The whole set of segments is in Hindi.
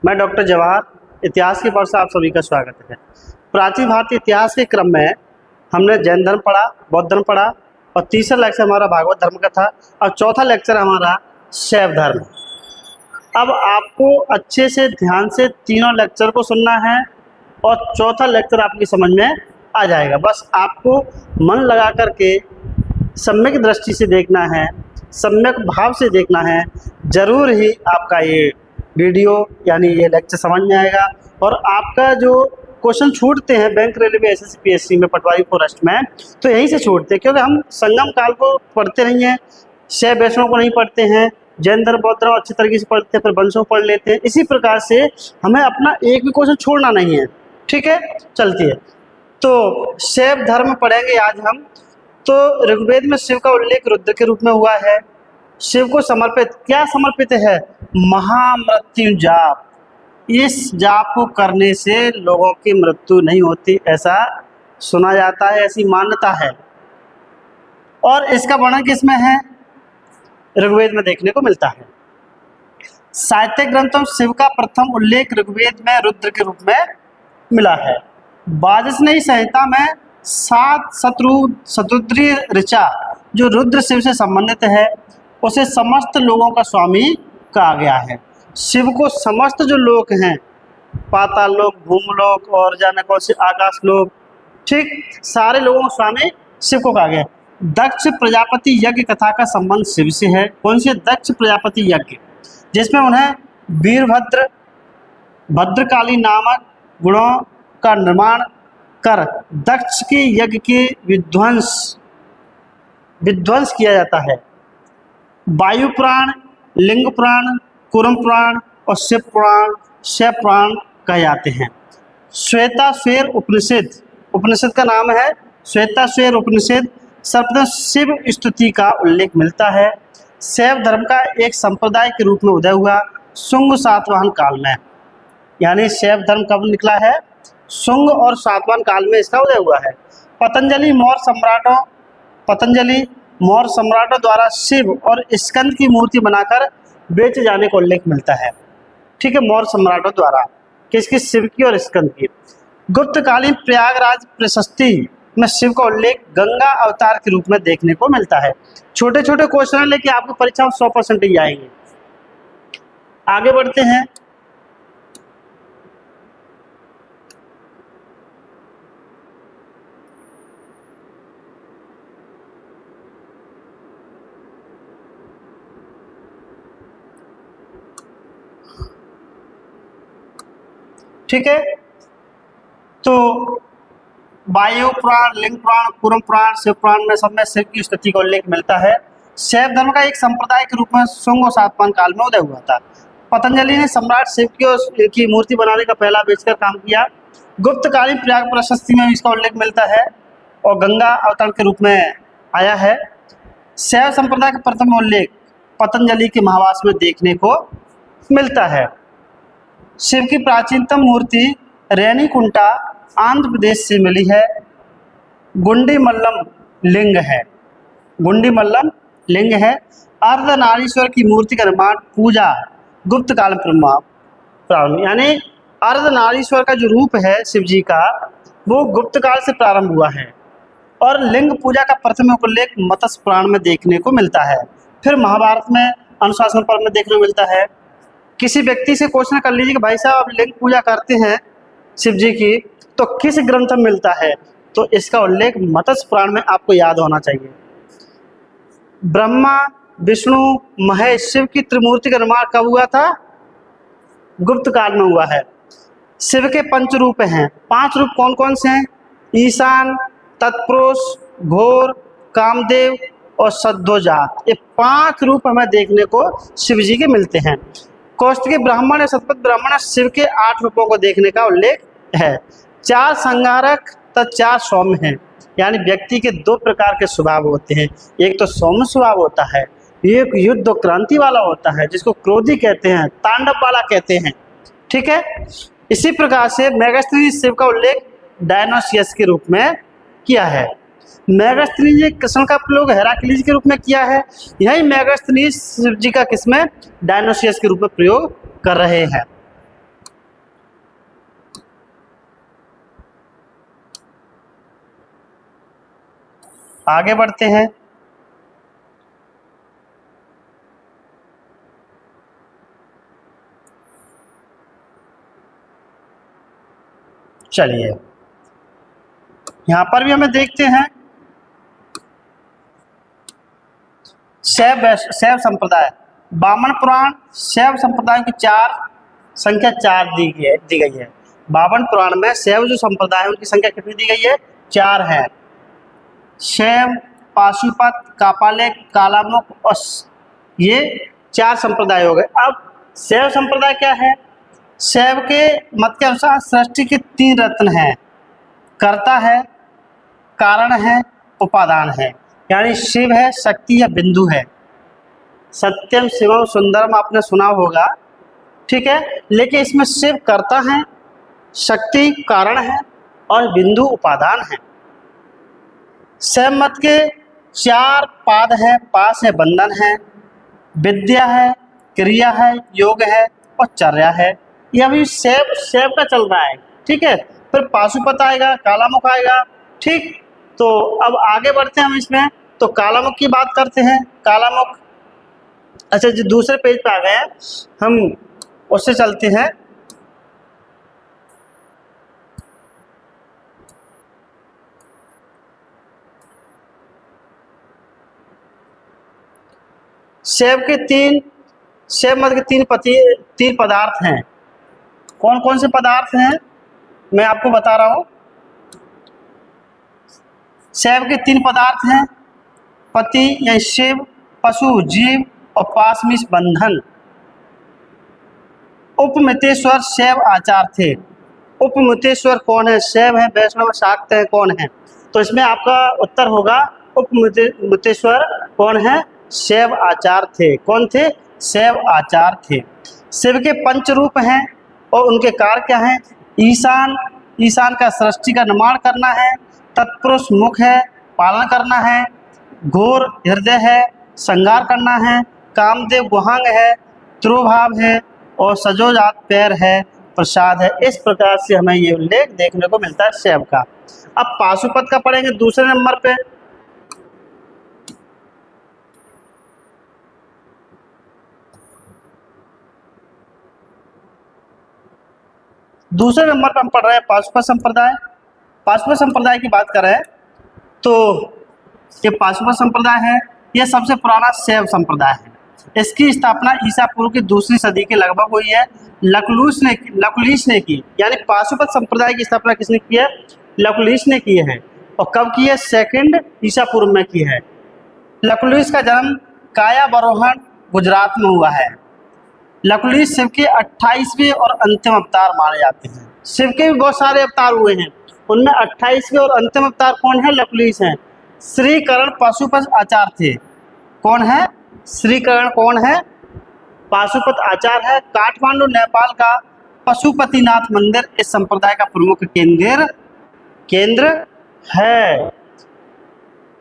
मैं डॉक्टर जवाहर इतिहास की पाठ से आप सभी का स्वागत है। प्राचीन भारतीय इतिहास के क्रम में हमने जैन धर्म पढ़ा, बौद्ध धर्म पढ़ा और तीसरा लेक्चर हमारा भागवत धर्म का था और चौथा लेक्चर हमारा शैव धर्म। अब आपको अच्छे से ध्यान से तीनों लेक्चर को सुनना है और चौथा लेक्चर आपकी समझ में आ जाएगा। बस आपको मन लगा करके सम्यक दृष्टि से देखना है, सम्यक भाव से देखना है, ज़रूर ही आपका ये वीडियो यानी ये लेक्चर समझ में आएगा। और आपका जो क्वेश्चन छूटते हैं बैंक, रेलवे, एसएससी, पीएससी में, पटवारी, फॉरेस्ट में, तो यहीं से छूटते हैं क्योंकि हम संगम काल को पढ़ते नहीं हैं, शैव वैष्णव को नहीं पढ़ते हैं, जैन धर्म बौद्ध धर्म अच्छी तरीके से पढ़ते हैं, फिर वंशों पढ़ लेते हैं। इसी प्रकार से हमें अपना एक भी क्वेश्चन छोड़ना नहीं है, ठीक है। चलती है तो शैव धर्म पढ़ेंगे आज हम। तो ऋग्वेद में शिव का उल्लेख रुद्र के रूप में हुआ है। शिव को समर्पित, क्या समर्पित है? महामृत्यु जाप। इस जाप को करने से लोगों की मृत्यु नहीं होती, ऐसा सुना जाता है, ऐसी मान्यता है। और इसका वर्णन किसमें है? ऋग्वेद में देखने को मिलता है। साहित्यिक ग्रंथों में शिव का प्रथम उल्लेख ऋग्वेद में रुद्र के रूप में मिला है। वाजसनेयी संहिता में 7 शतरुद्रीय ऋचा जो रुद्र शिव से संबंधित है, उसे समस्त लोगों का स्वामी कहा गया है। शिव को समस्त जो लोक हैं, पाताल लोक, भूमलोक और जाने कौन से आकाश लोक, ठीक, सारे लोगों का स्वामी शिव को कहा गया है। दक्ष प्रजापति यज्ञ कथा का संबंध शिव से है। कौन से? दक्ष प्रजापति यज्ञ, जिसमें उन्हें वीरभद्र, भद्रकाली नामक गुणों का निर्माण कर दक्ष के यज्ञ के विध्वंस किया जाता है। वायु पुराण, लिंग पुराण, कुरम पुराण और शिव पुराण कहे जाते हैं। श्वेताश्वेर उपनिषद का नाम है श्वेताश्वेर उपनिषद। सर्वप्रथम शिव स्तुति का उल्लेख मिलता है। शैव धर्म का एक संप्रदाय के रूप में उदय हुआ शुंग सातवाहन काल में। यानी शैव धर्म कब निकला है? शुंग और सातवाहन काल में इसका उदय हुआ है। पतंजलि मौर्य सम्राटों द्वारा शिव और स्कंद की मूर्ति बनाकर बेचे जाने का उल्लेख मिलता है, ठीक है। मौर्य सम्राटों द्वारा किसकी? शिव की और स्कंद की। गुप्तकालीन प्रयागराज प्रशस्ति में शिव का उल्लेख गंगा अवतार के रूप में देखने को मिलता है। छोटे छोटे क्वेश्चन लेके आपकी परीक्षा में 100% ही आएंगे। आगे बढ़ते हैं। ठीक है, तो वायु पुराण, लिंग पुराण, कुरम पुराण, शिव पुराण में सब में शिव की स्तुति का उल्लेख मिलता है। शैव धर्म का एक संप्रदाय के रूप में शुंग और सातवाहन काल में उदय हुआ था। पतंजलि ने सम्राट शिव की मूर्ति बनाने का पहला आविष्कार काम किया। गुप्तकालीन प्रयाग प्रशस्ति में इसका उल्लेख मिलता है और गंगा अवतार के रूप में आया है। शैव संप्रदाय का प्रथम उल्लेख पतंजलि के महावास में देखने को मिलता है। शिव की प्राचीनतम मूर्ति रेणीकुंटा आंध्र प्रदेश से मिली है। गुंडीमल्लम लिंग है। अर्धनारीश्वर की मूर्ति का निर्माण पूजा गुप्त काल में प्रारंभ, यानी अर्धनारीश्वर का जो रूप है शिव जी का, वो गुप्त काल से प्रारंभ हुआ है। और लिंग पूजा का प्रथम उल्लेख मत्स्य पुराण में देखने को मिलता है। फिर महाभारत में अनुशासन पर्व में देखने को मिलता है। किसी व्यक्ति से क्वेश्चन कर लीजिए कि भाई साहब आप लिंग पूजा करते हैं शिव जी की, तो किस ग्रंथ में मिलता है? तो इसका उल्लेख मत्स्य पुराण में आपको याद होना चाहिए। ब्रह्मा, विष्णु, महेश, शिव की त्रिमूर्ति का निर्माण कब हुआ था? गुप्त काल में हुआ है। शिव के 5 रूप हैं। 5 रूप कौन कौन से हैं? ईशान, तत्पुरुष, घोर, कामदेव और सद्योजात। ये 5 रूप हमें देखने को शिव जी के मिलते हैं। कौशिकी ब्राह्मण या शतपथ ब्राह्मण शिव के 8 रूपों को देखने का उल्लेख है। 4 संहारक तथा 4 सौम्य हैं। यानी व्यक्ति के 2 प्रकार के स्वभाव होते हैं। एक तो सौम्य स्वभाव होता है, एक युद्ध क्रांति वाला होता है जिसको क्रोधी कहते हैं, तांडव वाला कहते हैं, ठीक है। इसी प्रकार से मेगास्त्री शिव का उल्लेख डायनोसियस के रूप में किया है। मेगास्त्री जी कृष्ण का प्रयोग हेराक्लीज के रूप में किया है। यही मेगास्त्री शिव जी का किसमें? डायनोसियस के रूप में प्रयोग कर रहे हैं। आगे बढ़ते हैं। चलिए यहां पर भी हमें देखते हैं शैव संप्रदाय। वामन पुराण शैव संप्रदाय की संख्या 4 दी गई है। वामन पुराण में शैव जो संप्रदाय है उनकी संख्या कितनी दी गई है? 4 है। शैव, पाशुपत, कापालिक, कालामुख और ये 4 संप्रदाय हो गए। अब शैव संप्रदाय क्या है? शैव के मत के अनुसार सृष्टि के 3 रत्न हैं, कर्ता है, कारण है, उपादान है। यानी शिव है, शक्ति या बिंदु है। सत्यम शिवम सुंदरम आपने सुना होगा, ठीक है। लेकिन इसमें शिव कर्ता है, शक्ति कारण है और बिंदु उपादान है। शैव मत के 4 पाद है, पास है, बंधन है, विद्या है, क्रिया है, योग है और चर्या है। ये अभी शैव का चल रहा है, ठीक है। फिर पाशुपत आएगा, कालामुख आएगा, ठीक। तो अब आगे बढ़ते हैं हम इसमें। तो कालामुख की बात करते हैं। कालामुख, अच्छा जो दूसरे पेज पे आ गए हैं, हम उससे चलते हैं। शैव मत के 3 पदार्थ हैं। कौन कौन से पदार्थ हैं मैं आपको बता रहा हूं। शैव के 3 पदार्थ हैं, पति या शिव, पशु जीव और पाशमीश बंधन। उपमितेश्वर शैव आचार थे। उपमितेश्वर कौन है? शैव है, वैष्णव, शाक्त है, कौन है? तो इसमें आपका उत्तर होगा उपमितेश्वर कौन है? शैव आचार थे। कौन थे? शैव आचार थे। शिव के 5 रूप हैं और उनके कार्य क्या हैं? ईशान का सृष्टि का निर्माण करना है, तत्पुरुष मुख है, पालन करना है, घोर हृदय है, संगार करना है, कामदेव गुहांग है, त्रोभाव है और सजोजात पैर है, प्रसाद है। इस प्रकार से हमें ये उल्लेख देखने को मिलता है शैव का। अब पाशुपत का पढ़ेंगे दूसरे नंबर पे। दूसरे नंबर पर हम पढ़ रहे हैं पाशुपत संप्रदाय। पाशुपत संप्रदाय की बात करें तो ये पाशुपत संप्रदाय है, यह सबसे पुराना शैव संप्रदाय है। इसकी स्थापना ईसा पूर्व की 2री सदी के लगभग हुई है। लकुलिश ने की। यानी पाशुपत संप्रदाय की स्थापना किसने की है? लकुलिश ने की है। और कब की है? 2 ईसा पूर्व में की है। लकुलिश का जन्म कायाबरोहण गुजरात में हुआ है। लकुलिश शिव के 28वें और अंतिम अवतार माने जाते हैं। शिव के भी बहुत सारे अवतार हुए हैं, उनमें 28वें और अंतिम अवतार कौन है? लकुलिश हैं। श्रीकरण पाशुपत आचार थे। कौन है? श्रीकरण कौन है? पाशुपत आचार है। काठमांडू नेपाल का पशुपतिनाथ मंदिर इस संप्रदाय का प्रमुख केंद्र है।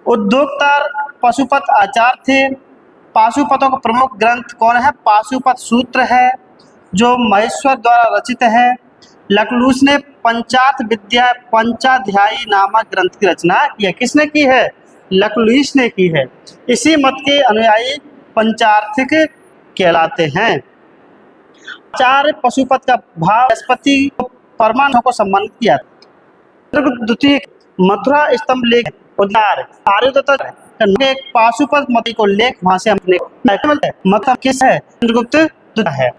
उद्योगकार पशुपत आचार थे। पाशुपतों का प्रमुख ग्रंथ कौन है? पाशुपत सूत्र है जो महेश्वर द्वारा रचित है। लकुलिश ने पंचाध्यायी नामक ग्रंथ की रचना की है। किसने की है? लकुलिश ने की है। इसी मत के अनुयायी पंचार्थिक कहलाते हैं। आचार्य पशुपत का भाव बृहस्पति परमाणु को संबंधित किया। द्वितीय मथुरा स्तंभ लेख उद्धार आर्योदत्त पाशुपत मत को लेख वहां से हमने मतलब किस है? चंद्रगुप्त है।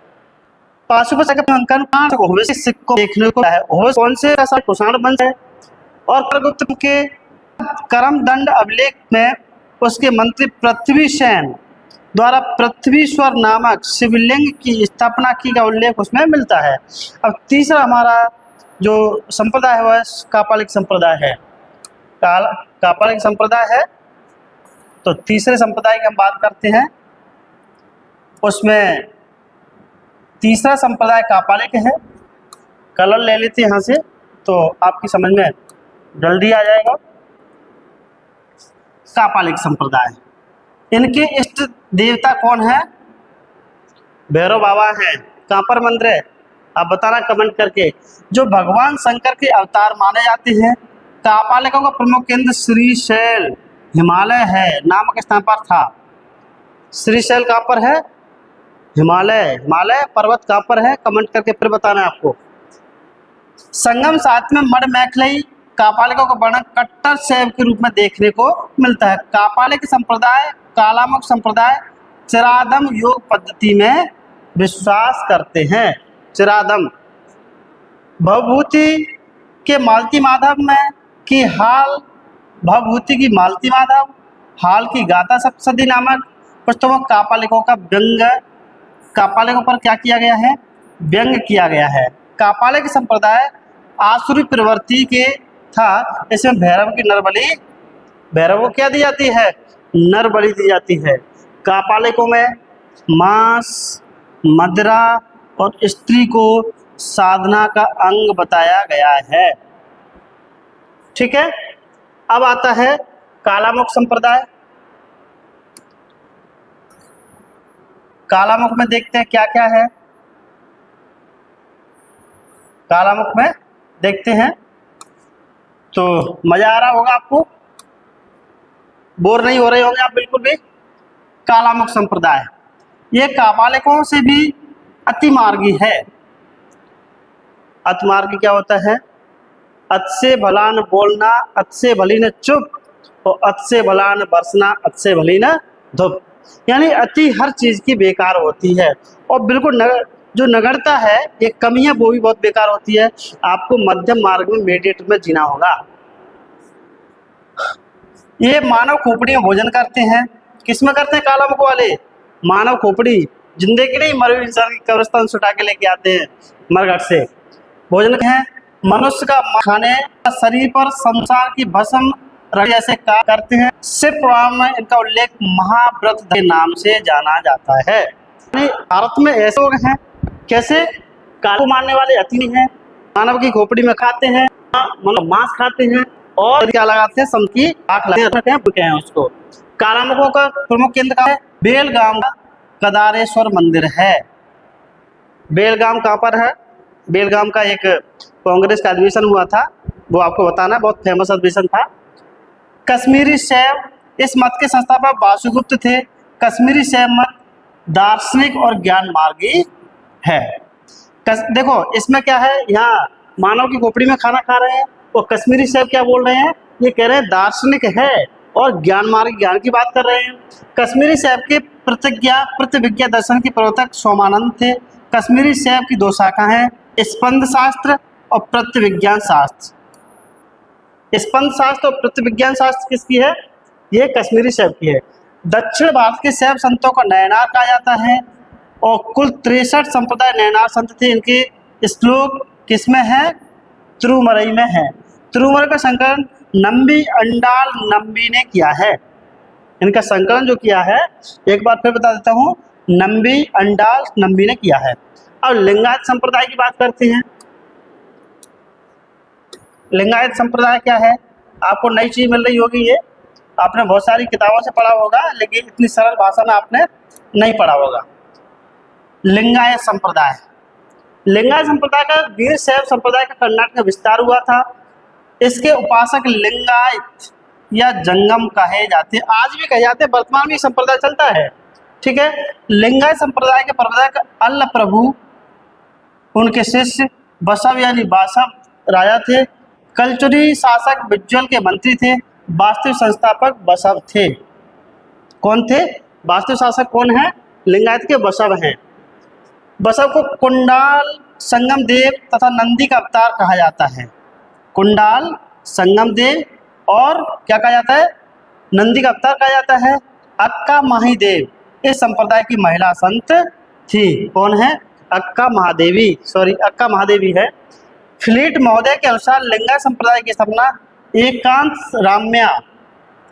पाशुपत का अंकन सिक्कों देखने को है। कौन से कुषाण वंश है। और चंद्रगुप्त के करमदंड अभिलेख में उसके मंत्री पृथ्वीसेन द्वारा पृथ्वीश्वर नामक शिवलिंग की स्थापना की का उल्लेख उसमें मिलता है। अब तीसरा हमारा जो संप्रदाय है वह कापालिक संप्रदाय है। कापालिक संप्रदाय है। तो तीसरे संप्रदाय की हम बात करते हैं, उसमें तीसरा संप्रदाय कापालिक है। कलर ले लेते हैं यहाँ से तो आपकी समझ में जल्दी आ जाएगा। कापालिक संप्रदाय, इनके इष्ट देवता कौन है? भैरव बाबा है। कहाँ पर मंदिर है आप बताना कमेंट करके। जो भगवान शंकर के अवतार माने जाते हैं। कापालिकों का प्रमुख केंद्र श्रीशैल हिमालय है नामक स्थान पर था। श्रीशैल कहाँ पर है? हिमालय। हिमालय पर्वत कहाँ पर है? कमेंट करके फिर बताना है आपको। संगम साहित्य में मड मैखलई कापालिकों का वर्णन कट्टर शैव के रूप में देखने को मिलता है। कापालिक संप्रदाय, कालामुख संप्रदाय चिरादम योग पद्धति में विश्वास करते हैं। चिरादम भवभूति के मालती माधव में की हाल, भवभूति की मालती माधव हाल की गाथा सप्तशती नामक पुस्तकों कापालिकों का व्यंग, कापालिकों पर क्या किया गया है? व्यंग किया गया है। कापालिक संप्रदाय आसुरी प्रवृत्ति के था। इसमें भैरव की नरबलि, भैरव को क्या दी जाती है? नरबलि दी जाती है। कापालिकों में मांस, मदिरा और स्त्री को साधना का अंग बताया गया है। ठीक है, अब आता है कालामुख संप्रदाय। कालामुख में देखते हैं क्या क्या है। कालामुख में देखते हैं तो मजा आ रहा होगा आपको, बोर नहीं हो रहे होंगे आप बिल्कुल भी। कालामुख संप्रदाय ये कापालिकों से भी अतिमार्गी है। अतिमार्गी क्या होता है? अत से भला न बोलना, अत से भली न चुप, और अत से भला न बरसना, अत से भली न धूप। यानी अति हर चीज की बेकार होती है, और बिल्कुल जो नगरता है, ये कमी है, वो भी बहुत बेकार होती है। आपको मध्यम मार्ग में, मीडिएट में जीना होगा। ये मानव खोपड़ी में भोजन करते हैं। किसमें करते हैं कालामुख वाले? मानव खोपड़ी, जिंदगी नहीं, मरे हुए इंसान की कब्रिस्तान से उठा के लेके आते हैं मरघट से। भोजन है मनुष्य का खाने, शरीर पर संसार की भस्म जैसे करते हैं। शिव पुराण में इनका उल्लेख महाव्रत के नाम से जाना जाता है। भारत में ऐसे लोग हैं, कैसे? काला मारने वाले अति नहीं है, मानव की खोपड़ी में खाते हैं, मतलब मांस खाते हैं, और क्या लगाते हैं? सम की आंख लगाते हैं उसको। कालामुखों का प्रमुख केंद्र कहाँ है? बेलगाम का कदारेश्वर मंदिर है। बेलगाम कहाँ पर है? बेलगाम का एक कांग्रेस का अधिवेशन हुआ था, वो आपको बताना, बहुत फेमस अधिवेशन था। कश्मीरी शैव, इस मत के संस्थापक वासुगुप्त थे। कश्मीरी शैव मत दार्शनिक और ज्ञान मार्गी है। देखो इसमें क्या है, यहाँ मानव की खोपड़ी में खाना खा रहे हैं, और कश्मीरी शैव क्या बोल रहे हैं? ये कह रहे हैं दार्शनिक है और ज्ञान मार्ग, ज्ञान की बात कर रहे हैं। कश्मीरी शैव के प्रतिविज्ञा दर्शन के प्रवर्तक सोमानंद थे। कश्मीरी शैव की दो शाखा हैं, स्पंद शास्त्र और प्रतिविज्ञान शास्त्र। स्पंद शास्त्र और प्रतिविज्ञान शास्त्र किसकी है? ये कश्मीरी शैव की है। दक्षिण भारत के शैव संतों को नयनार कहा जाता है, और कुल 63 संप्रदाय नयनार संत थे। इनके श्लोक किसमें है? तिरुमरई में है। तिरुमरई का संकलन नंबी अंडाल नंबी ने किया है। इनका संकलन जो किया है, एक बार फिर बता देता हूँ, नंबी अंडाल नंबी ने किया है। और लिंगायत संप्रदाय की बात करते हैं। लिंगायत संप्रदाय क्या है? आपको नई चीज मिल रही होगी, ये आपने बहुत सारी किताबों से पढ़ा होगा, लेकिन इतनी सरल भाषा में आपने नहीं पढ़ा होगा। लिंगायत संप्रदाय, लिंगायत संप्रदाय का वीर शैव संप्रदाय का कर्नाटक में विस्तार हुआ था। इसके उपासक लिंगायत या जंगम कहे जाते हैं, आज भी कहे जाते हैं, वर्तमान में संप्रदाय चलता है। ठीक है, लिंगायत संप्रदाय के प्रवर्तक अल्ल प्रभु, उनके शिष्य बसव यानी बासव राजा थे। कलचुरी शासक विज्जुअल के मंत्री थे। वास्तविक संस्थापक बसव थे। कौन थे? वास्तविक शासक कौन है? लिंगायत के बसव हैं। बसव को कुंडाल, संगम देव तथा नंदी का अवतार कहा जाता है। कुंडाल, संगम देव और क्या कहा जाता है? नंदी का अवतार कहा जाता है। अक्का महादेव इस संप्रदाय की महिला संत थी। कौन है? अक्का महादेवी, सॉरी अक्का महादेवी है। फिलिट महोदय के अनुसार लिंगायत संप्रदाय की स्थापना एकांत राम्या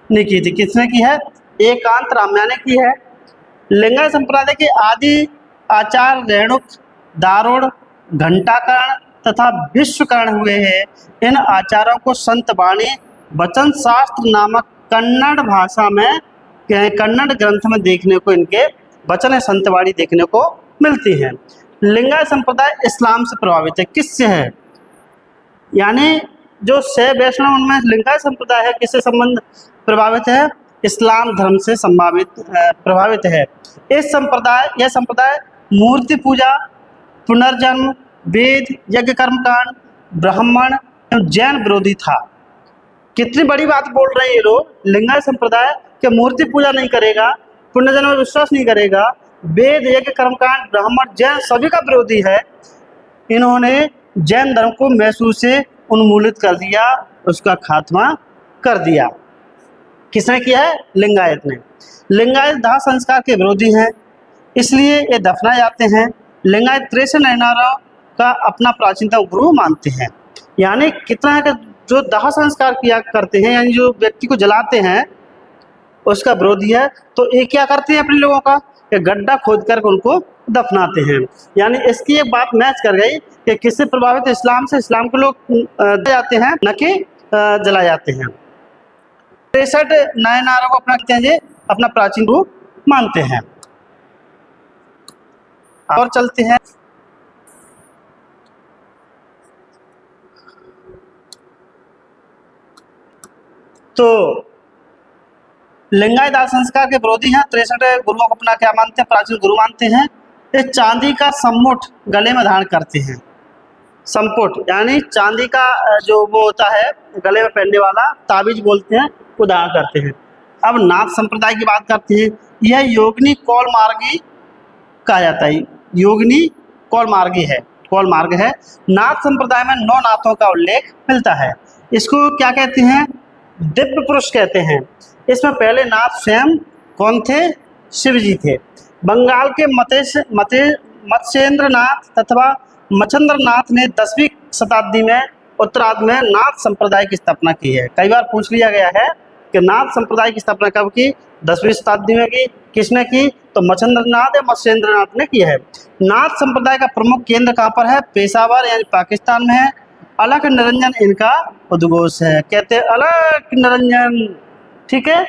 ने की थी। किसने की है? एकांत राम्या ने की है। लिंगायत संप्रदाय के आदि आचार्य रेणुक, दारुण, घंटाकर्ण तथा विश्वकर्ण हुए हैं। इन आचार्यों को संत वाणी वचन शास्त्र नामक कन्नड़ भाषा में, कन्नड़ ग्रंथ में देखने को इनके वचन संतवाणी देखने को मिलती है। लिंगायत संप्रदाय इस्लाम से प्रभावित है। किससे है? यानी जो शैव वैष्णव उनमें लिंगायत संप्रदाय है, किससे संबंध प्रभावित है, इस्लाम धर्म से प्रभावित है। यह संप्रदाय मूर्ति पूजा, पुनर्जन्म, वेद, यज्ञ कर्मकांड, ब्राह्मण एवं जैन विरोधी था। कितनी बड़ी बात बोल रहे हैं ये लोग। लिंगायत संप्रदाय के मूर्ति पूजा नहीं करेगा, पुनर्जन्म में विश्वास नहीं करेगा, वेद, यज्ञ कर्मकांड, ब्राह्मण, जैन सभी का विरोधी है। इन्होंने जैन धर्म को महसूस से उन्मूलित कर दिया, उसका खात्मा कर दिया। किसने किया है? लिंगायत ने। लिंगायत दाह संस्कार के विरोधी हैं, इसलिए ये दफनाए जाते हैं। लिंगायत 63 नयनारों का अपना प्राचीनतम गुरु मानते हैं। यानी कितना है कि जो दाह संस्कार किया करते हैं, यानी जो व्यक्ति को जलाते हैं, उसका विरोधी है। तो ये क्या करते हैं अपने लोगों का, कि गड्ढा खोद कर उनको दफनाते हैं। यानी इसकी एक बात मैच कर गई कि किससे प्रभावित? इस्लाम से। इस्लाम के लोग जाते हैं, न कि जला जाते हैं। 63 नयनारों को अपना प्राचीन गुरु मानते हैं। और चलते हैं। तो लिंगायत दाह संस्कार के विरोधी हैं। 63 गुरुओं को अपना क्या मानते हैं? प्राचीन गुरु मानते हैं। ये चांदी का सम्मुट गले में धारण करते हैं। संपुट यानी चांदी का जो वो होता है गले में पहनने वाला, ताबीज बोलते हैं, वो धारण करते हैं। अब नाथ संप्रदाय की बात करते हैं। यह योगिनी कौल मार्गी कहा जाता है। योगिनी कौल मार्ग है। नाथ संप्रदाय में 9 नाथों का उल्लेख मिलता है। इसको क्या कहते हैं? दिव्य पुरुष कहते हैं। इसमें पहले नाथ स्वयं कौन थे? शिव जी थे। बंगाल के मत्स्येंद्र नाथ तथा मच्छंद्र नाथ ने 10वीं शताब्दी में उत्तरार्ध में नाथ संप्रदाय की स्थापना की है। कई बार पूछ लिया गया है कि नाथ संप्रदाय की स्थापना कब की? 10वीं शताब्दी में की। किसने की? तो मच्छंद्र नाथ या मत्स्येंद्र नाथ ने की है। नाथ संप्रदाय का प्रमुख केंद्र कहाँ पर है? पेशावर यानी पाकिस्तान में है। अलख निरंजन इनका उद्घोष है। कहते हैं अलख निरंजन। ठीक है,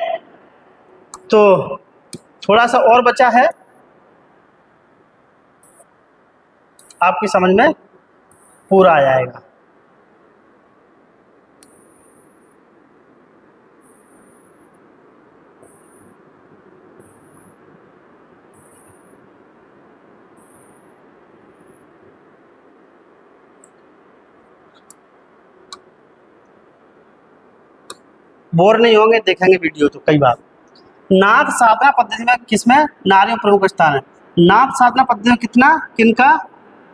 तो थोड़ा सा और बचा है, आपकी समझ में पूरा आ जाएगा। बोर नहीं होंगे, देखेंगे वीडियो तो कई बार। नाथ साधना पद्धति में किसमें? नारियों प्रमुख स्थान है। नाथ साधना पद्धति में किनका?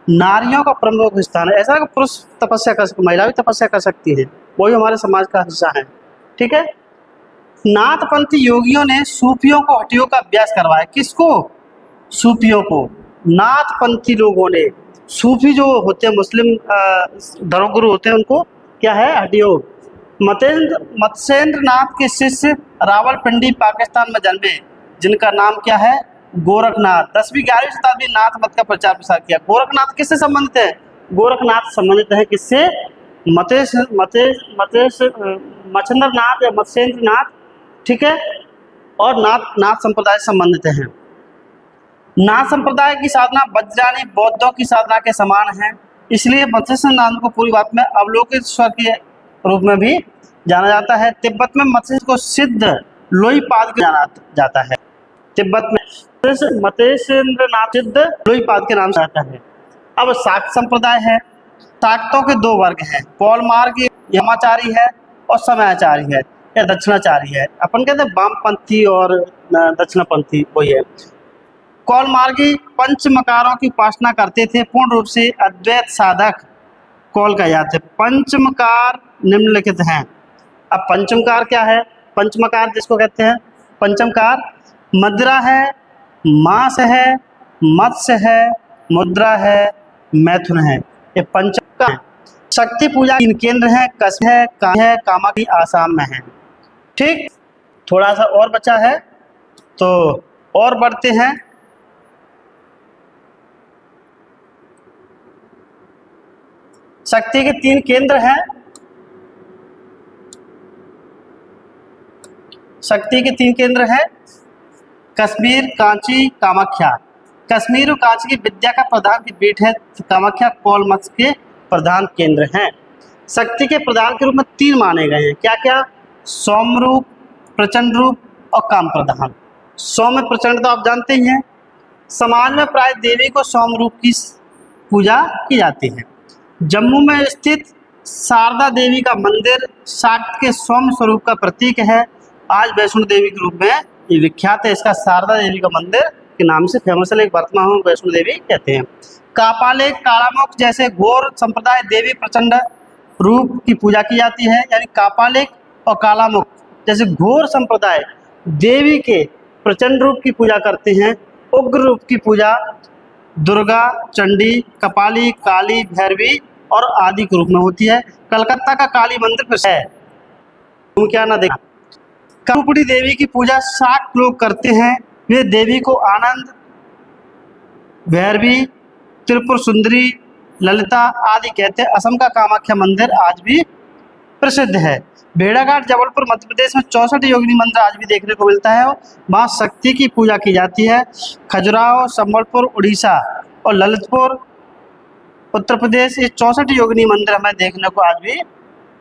नारियों का प्रमुख स्थान है। ऐसा कि पुरुष तपस्या कर सकते, महिला भी तपस्या कर सकती है, वो भी हमारे समाज का हिस्सा है। ठीक है। नाथपंथी योगियों ने सूफियों को हटियों का अभ्यास करवाया। किसको? सूफियों को। नाथपंथी लोगों ने, सूफी जो होते हैं मुस्लिम धर्मगुरु होते हैं, उनको क्या है? हटियोग। मत्स्येंद्र नाथ के शिष्य रावलपिंडी पाकिस्तान में जन्मे, जिनका नाम क्या है? गोरखनाथ। 10वीं 11वीं शताब्दी नाथ मत का प्रचार प्रसार किया। गोरखनाथ किससे संबंधित है? गोरखनाथ संबंधित है किससे? मच्छंद्र नाथ या मत्स्येंद्र नाथ। ठीक है, और नाथ संप्रदाय से संबंधित है। नाथ संप्रदाय की साधना वज्रायनी बौद्धों की साधना के समान है, इसलिए मत्स्य नाथ को पूरी बात में अवलोकित स्वर के रूप में भी जाना जाता है। तिब्बत में मत्स्य को सिद्ध लोईपाद के जाना जाता है। तिब्बत में मत्स्येंद्रनाथ सिद्ध लोईपाद के नाम से आता है। अब शाक्त संप्रदाय है। शाक्तों के 2 वर्ग हैं, कौल मार्ग यमाचारी है और समयाचारी है या दक्षिणाचारी है। अपन कहते हैं वामपंथी और दक्षिणपंथी, वही है। कौल मार्गी पंचमकारों की उपासना करते थे, पूर्ण रूप से अद्वैत साधक कौल कहे जाते। पंचमकार निम्नलिखित हैं। अब पंचमकार क्या है? पंचमकार जिसको कहते हैं, पंचमकार मदिरा है, मांस है, मत्स्य है, मुद्रा है, मैथुन है, ये पंचमकार। शक्ति पूजा 3 केंद्र हैं, कस्ब है, कामाख्या आसाम में है। ठीक, थोड़ा सा और बचा है तो और बढ़ते हैं। शक्ति के 3 केंद्र हैं। शक्ति के 3 केंद्र हैं, कश्मीर, कांची, कामाख्या। कश्मीर और कांची की विद्या का प्रधान की पीठ है। कामाख्या कौल मत के प्रधान केंद्र हैं। शक्ति के प्रधान के रूप में 3 माने गए हैं। क्या क्या? सोमरूप, प्रचंड रूप और काम प्रधान। सौम्य प्रचंड तो आप जानते ही हैं। समाज में प्राय देवी को सौम्य रूप की पूजा की जाती है। जम्मू में स्थित शारदा देवी का मंदिर शाक्त के सौम्य स्वरूप का प्रतीक है। आज वैष्णो देवी के रूप में ये विख्यात है। इसका शारदा देवी का मंदिर के नाम से फेमस है, वर्तमान वैष्णो देवी कहते हैं। कापालिक, कालामुख जैसे घोर संप्रदाय देवी प्रचंड रूप की पूजा की जाती है। यानी कापालिक और कालामुख जैसे घोर संप्रदाय देवी के प्रचंड रूप की पूजा करते हैं। उग्र रूप की पूजा दुर्गा, चंडी, कपाली, काली, भैरवी और आदि के रूप में होती है। कलकत्ता का काली मंदिर प्रसिद्ध है, तुम क्या ना देखा। कामरूपी देवी की पूजा शाक्त लोग करते हैं। वे देवी को आनंद, भैरवी, त्रिपुर सुंदरी, ललिता आदि कहते हैं। असम का कामाख्या मंदिर आज भी प्रसिद्ध है। भेड़ाघाट जबलपुर मध्य प्रदेश में 64 योगिनी मंदिर आज भी देखने को मिलता है। वहाँ शक्ति की पूजा की जाती है। खजुराहो, संबलपुर उड़ीसा और ललितपुर उत्तर प्रदेश, ये 64 योगिनी मंदिर हमें देखने को आज भी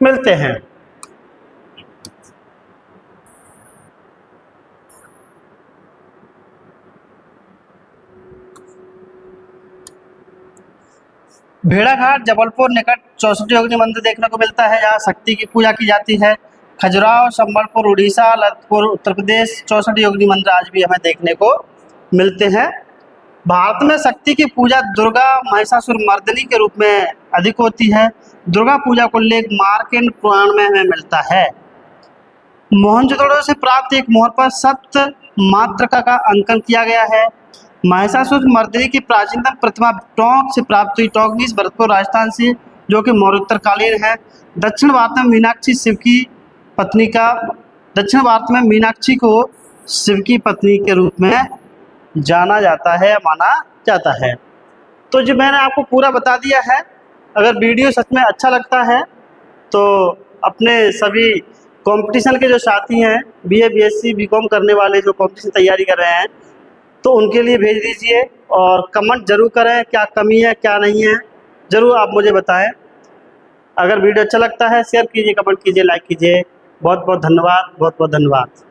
मिलते हैं। भेड़ाघाट जबलपुर निकट 64 योगिनी मंदिर देखने को मिलता है, जहाँ शक्ति की पूजा की जाती है। खजुराहो, संबलपुर उड़ीसा, ललितपुर उत्तर प्रदेश, 64 योगिनी मंदिर आज भी हमें देखने को मिलते हैं। भारत में शक्ति की पूजा दुर्गा महिषासुर मर्दिनी के रूप में अधिक होती है। दुर्गा पूजा को उल्लेख मार्कंड पुराण में हमें मिलता है। मोहनजोदड़ो से प्राप्त एक मोहर पर सप्त मातृका का अंकन किया गया है। महिषासुर मर्दिनी की प्राचीनतम प्रतिमा टोंक से प्राप्त हुई। टोंक मीन्स भरतपुर राजस्थान से, जो कि मौर्योत्तरकालीन है। दक्षिण भारत में मीनाक्षी शिव की पत्नी का दक्षिण भारत में मीनाक्षी को शिव की पत्नी के रूप में जाना जाता है, माना जाता है। तो जो मैंने आपको पूरा बता दिया है, अगर वीडियो सच में अच्छा लगता है तो अपने सभी कंपटीशन के जो साथी हैं, बीए, बीएससी, बीकॉम करने वाले जो कंपटीशन तैयारी कर रहे हैं, तो उनके लिए भेज दीजिए और कमेंट जरूर करें, क्या कमी है क्या नहीं है, ज़रूर आप मुझे बताएं। अगर वीडियो अच्छा लगता है शेयर कीजिए, कमेंट कीजिए, लाइक कीजिए। बहुत बहुत धन्यवाद, बहुत बहुत धन्यवाद।